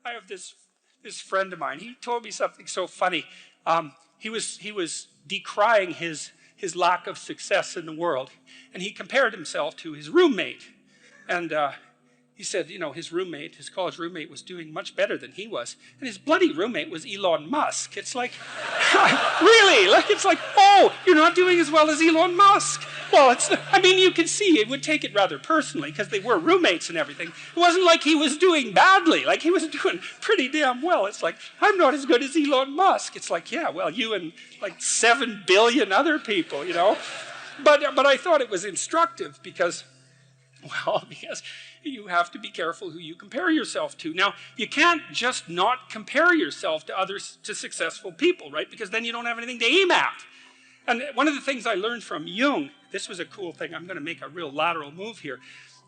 I have this friend of mine. He told me something so funny. He was decrying his lack of success in the world, and he compared himself to his roommate. And he said, you know, his college roommate was doing much better than he was. And his bloody roommate was Elon Musk. It's like, really? Like, it's like, oh, you're not doing as well as Elon Musk. Well, I mean, you can see it would take it rather personally because they were roommates and everything. It wasn't like he was doing badly. Like, he was doing pretty damn well. It's like, I'm not as good as Elon Musk. It's like, yeah, well, you and like 7 billion other people, you know. But I thought it was instructive because you have to be careful who you compare yourself to. Now, you can't just not compare yourself to successful people, right? Because then you don't have anything to aim at. And one of the things I learned from Jung, this was a cool thing, I'm going to make a real lateral move here.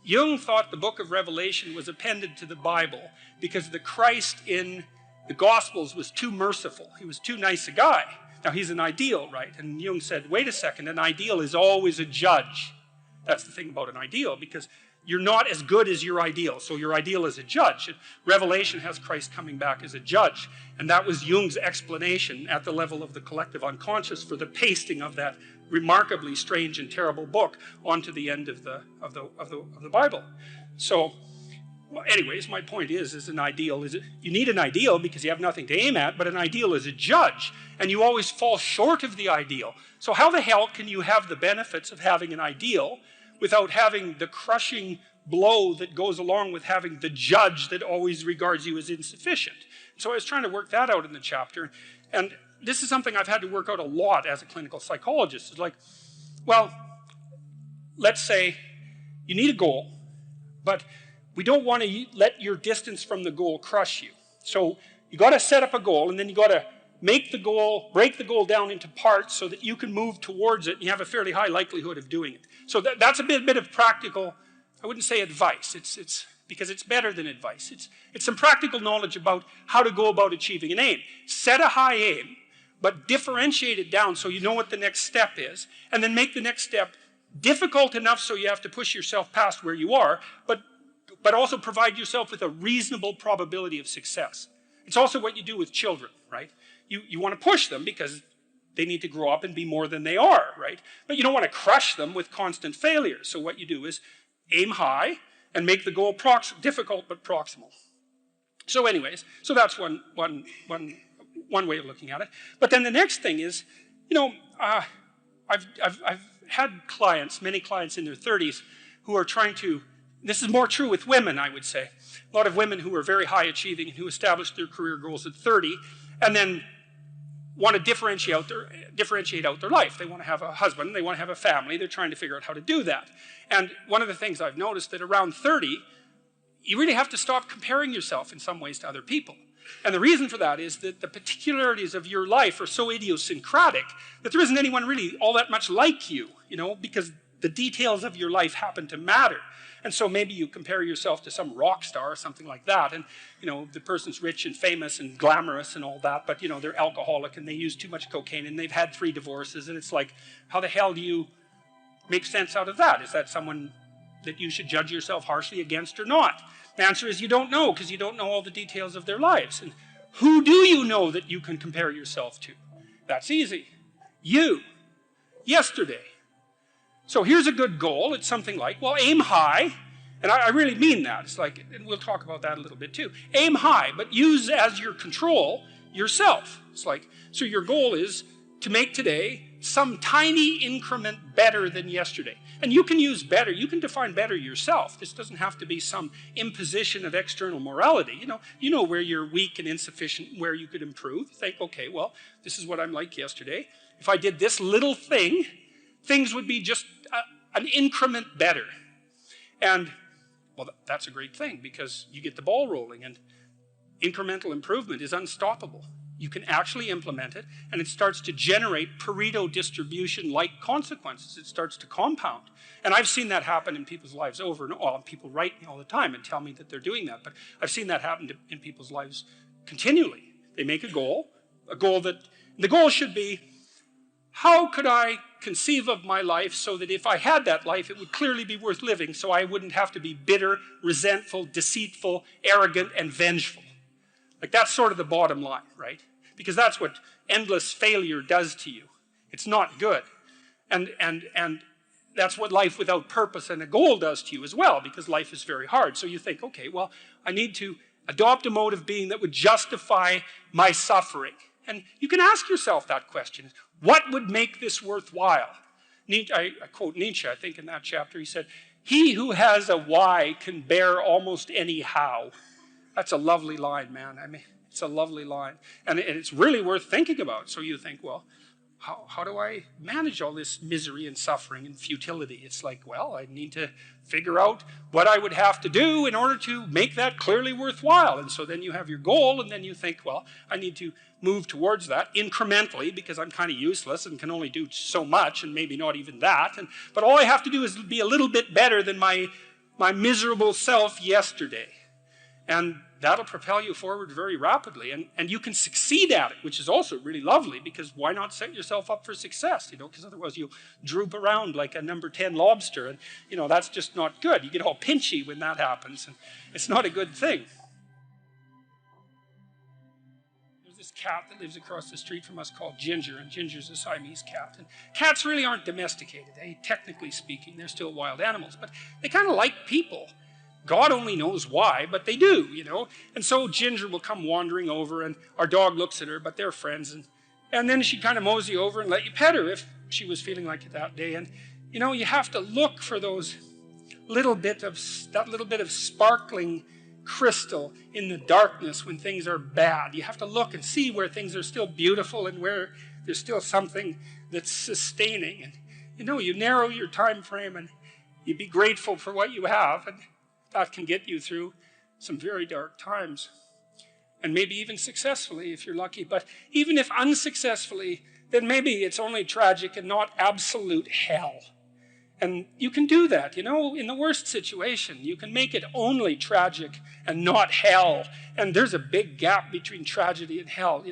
Jung thought the book of Revelation was appended to the Bible because the Christ in the Gospels was too merciful. He was too nice a guy. Now, he's an ideal, right? And Jung said, wait a second, an ideal is always a judge. That's the thing about an ideal, because you're not as good as your ideal, so your ideal is a judge. And Revelation has Christ coming back as a judge, and that was Jung's explanation at the level of the collective unconscious for the pasting of that remarkably strange and terrible book onto the end of the Bible. So, well, anyways, my point is an ideal you need an ideal because you have nothing to aim at, but an ideal is a judge, and you always fall short of the ideal. So how the hell can you have the benefits of having an ideal without having the crushing blow that goes along with having the judge that always regards you as insufficient? So I was trying to work that out in the chapter, and this is something I've had to work out a lot as a clinical psychologist. It's like, well, let's say you need a goal, but we don't want to let your distance from the goal crush you. So you got to set up a goal, and then you got to break the goal down into parts so that you can move towards it, and you have a fairly high likelihood of doing it. So that's a bit of practical, I wouldn't say advice, it's because it's better than advice. It's some practical knowledge about how to go about achieving an aim. Set a high aim, but differentiate it down so you know what the next step is, and then make the next step difficult enough so you have to push yourself past where you are, but also provide yourself with a reasonable probability of success. It's also what you do with children, right? You want to push them because they need to grow up and be more than they are, right? But you don't want to crush them with constant failure. So what you do is aim high and make the goal difficult but proximal. So anyways, so that's one way of looking at it. But then the next thing is, you know, I've had many clients in their 30s who are trying to, this is more true with women, I would say. A lot of women who are very high achieving and who established their career goals at 30 and then want to differentiate out their life. They want to have a husband, they want to have a family, they're trying to figure out how to do that. And one of the things I've noticed that around 30, you really have to stop comparing yourself in some ways to other people. And the reason for that is that the particularities of your life are so idiosyncratic that there isn't anyone really all that much like you, you know, because the details of your life happen to matter. And so maybe you compare yourself to some rock star or something like that, and, you know, the person's rich and famous and glamorous and all that, but, you know, they're alcoholic and they use too much cocaine and they've had 3 divorces, and it's like, how the hell do you make sense out of that? Is that someone that you should judge yourself harshly against or not? The answer is you don't know, because you don't know all the details of their lives. And who do you know that you can compare yourself to? That's easy. You. Yesterday. So here's a good goal. It's something like, well, aim high. And I really mean that. It's like, and we'll talk about that a little bit too. Aim high, but use as your control yourself. It's like, so your goal is to make today some tiny increment better than yesterday. And you can use better, you can define better yourself. This doesn't have to be some imposition of external morality. You know where you're weak and insufficient, where you could improve. Think, okay, well, this is what I'm like yesterday. If I did this little thing, things would be just an increment better. And, well, that's a great thing because you get the ball rolling, and incremental improvement is unstoppable. You can actually implement it, and it starts to generate Pareto distribution-like consequences. It starts to compound. And I've seen that happen in people's lives over and over. Well, people write me all the time and tell me that they're doing that, but I've seen that happen in people's lives continually. They make a goal that, the goal should be, how could I conceive of my life so that if I had that life, it would clearly be worth living, so I wouldn't have to be bitter, resentful, deceitful, arrogant, and vengeful. Like that's sort of the bottom line, right? Because that's what endless failure does to you. It's not good. And that's what life without purpose and a goal does to you as well, because life is very hard. So you think, okay, well, I need to adopt a mode of being that would justify my suffering. And you can ask yourself that question. What would make this worthwhile? I quote Nietzsche, I think in that chapter, he said, "He who has a why can bear almost any how." That's a lovely line, man. I mean, it's a lovely line. And it's really worth thinking about. So you think, well, how do I manage all this misery and suffering and futility? It's like, well, I need to figure out what I would have to do in order to make that clearly worthwhile. And so then you have your goal, and then you think, well, I need to move towards that incrementally because I'm kind of useless and can only do so much and maybe not even that. But all I have to do is be a little bit better than my miserable self yesterday. And that'll propel you forward very rapidly. And you can succeed at it, which is also really lovely, because why not set yourself up for success, because otherwise you'll droop around like a number 10 lobster, and, that's just not good. You get all pinchy when that happens, and it's not a good thing. There's this cat that lives across the street from us called Ginger, and Ginger's a Siamese cat. And cats really aren't domesticated. Technically speaking, they're still wild animals, but they kind of like people. God only knows why, but they do, And so Ginger will come wandering over, and our dog looks at her, but they're friends. And then she'd kind of mosey over and let you pet her if she was feeling like it that day. And, you have to look for that little bit of sparkling crystal in the darkness when things are bad. You have to look and see where things are still beautiful and where there's still something that's sustaining. And, you narrow your time frame, and you be grateful for what you have, and that can get you through some very dark times. And maybe even successfully if you're lucky. But even if unsuccessfully, then maybe it's only tragic and not absolute hell. And you can do that, in the worst situation. You can make it only tragic and not hell. And there's a big gap between tragedy and hell.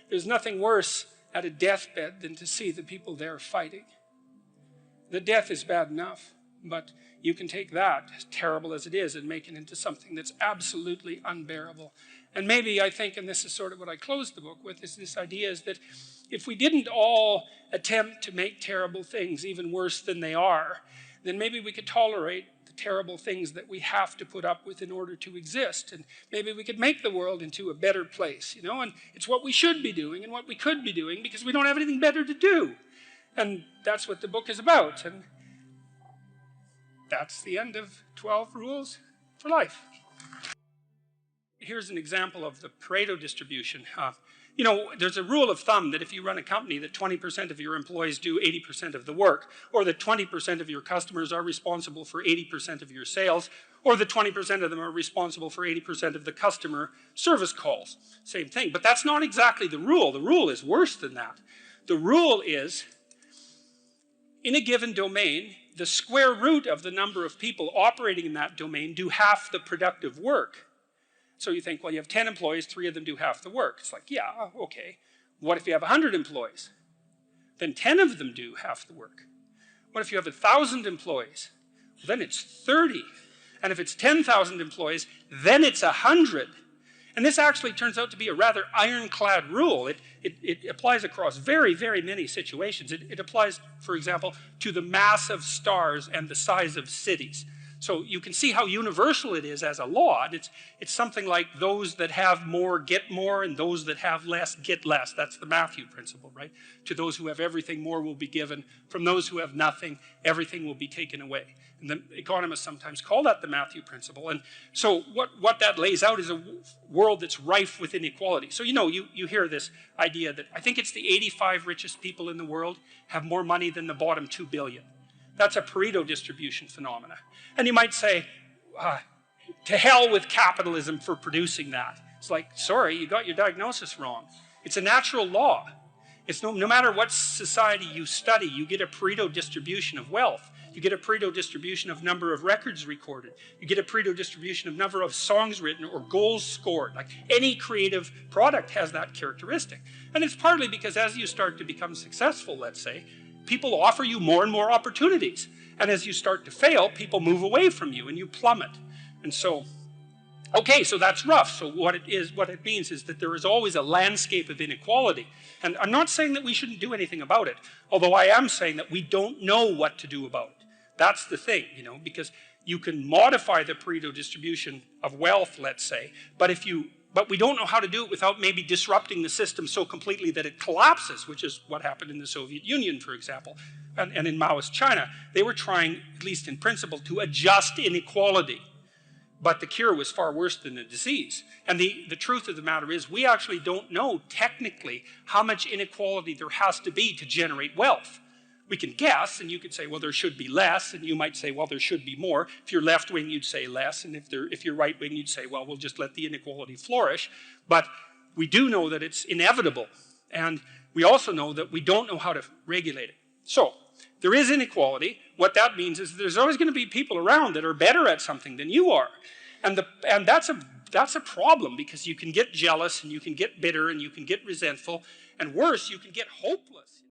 There's nothing worse at a deathbed than to see the people there fighting. The death is bad enough, but you can take that, as terrible as it is, and make it into something that's absolutely unbearable. And maybe I think, and this is sort of what I closed the book with, is this idea is that if we didn't all attempt to make terrible things even worse than they are, then maybe we could tolerate the terrible things that we have to put up with in order to exist. And maybe we could make the world into a better place, And it's what we should be doing and what we could be doing, because we don't have anything better to do. And that's what the book is about. And that's the end of 12 Rules for Life. Here's an example of the Pareto distribution. There's a rule of thumb that if you run a company, that 20% of your employees do 80% of the work, or that 20% of your customers are responsible for 80% of your sales, or that 20% of them are responsible for 80% of the customer service calls. Same thing. But that's not exactly the rule. The rule is worse than that. The rule is, in a given domain, the square root of the number of people operating in that domain do half the productive work. So you think, well, you have 10 employees, 3 of them do half the work. It's like, yeah, okay. What if you have 100 employees? Then 10 of them do half the work. What if you have 1,000 employees? Well, then it's 30. And if it's 10,000 employees, then it's 100. And this actually turns out to be a rather ironclad rule. It applies across very, very many situations. It applies, for example, to the mass of stars and the size of cities. So you can see how universal it is as a law. It's something like those that have more get more, and those that have less get less. That's the Matthew principle, right? To those who have everything, more will be given. From those who have nothing, everything will be taken away. And the economists sometimes call that the Matthew principle. And so what that lays out is a world that's rife with inequality. So you hear this idea that I think it's the 85 richest people in the world have more money than the bottom 2 billion. That's a Pareto distribution phenomena. And you might say, to hell with capitalism for producing that. It's like, sorry, you got your diagnosis wrong. It's a natural law. It's no matter what society you study, you get a Pareto distribution of wealth. You get a Pareto distribution of number of records recorded. You get a Pareto distribution of number of songs written or goals scored. Like any creative product has that characteristic. And it's partly because as you start to become successful, let's say, people offer you more and more opportunities. And as you start to fail, people move away from you and you plummet. And so Okay, so that's rough. So what it means is that there is always a landscape of inequality. And I'm not saying that we shouldn't do anything about it, although I am saying that we don't know what to do about it. That's the thing, because you can modify the Pareto distribution of wealth, let's say, but we don't know how to do it without maybe disrupting the system so completely that it collapses, which is what happened in the Soviet Union, for example, and in Maoist China. They were trying, at least in principle, to adjust inequality. But the cure was far worse than the disease. And the truth of the matter is, we actually don't know technically how much inequality there has to be to generate wealth. We can guess, and you could say, well, there should be less, and you might say, well, there should be more. If you're left-wing, you'd say less, and if you're right-wing, you'd say, well, we'll just let the inequality flourish. But we do know that it's inevitable, and we also know that we don't know how to regulate it. So, there is inequality. What that means is there's always going to be people around that are better at something than you are. And that's a problem, because you can get jealous, and you can get bitter, and you can get resentful, and worse, you can get hopeless.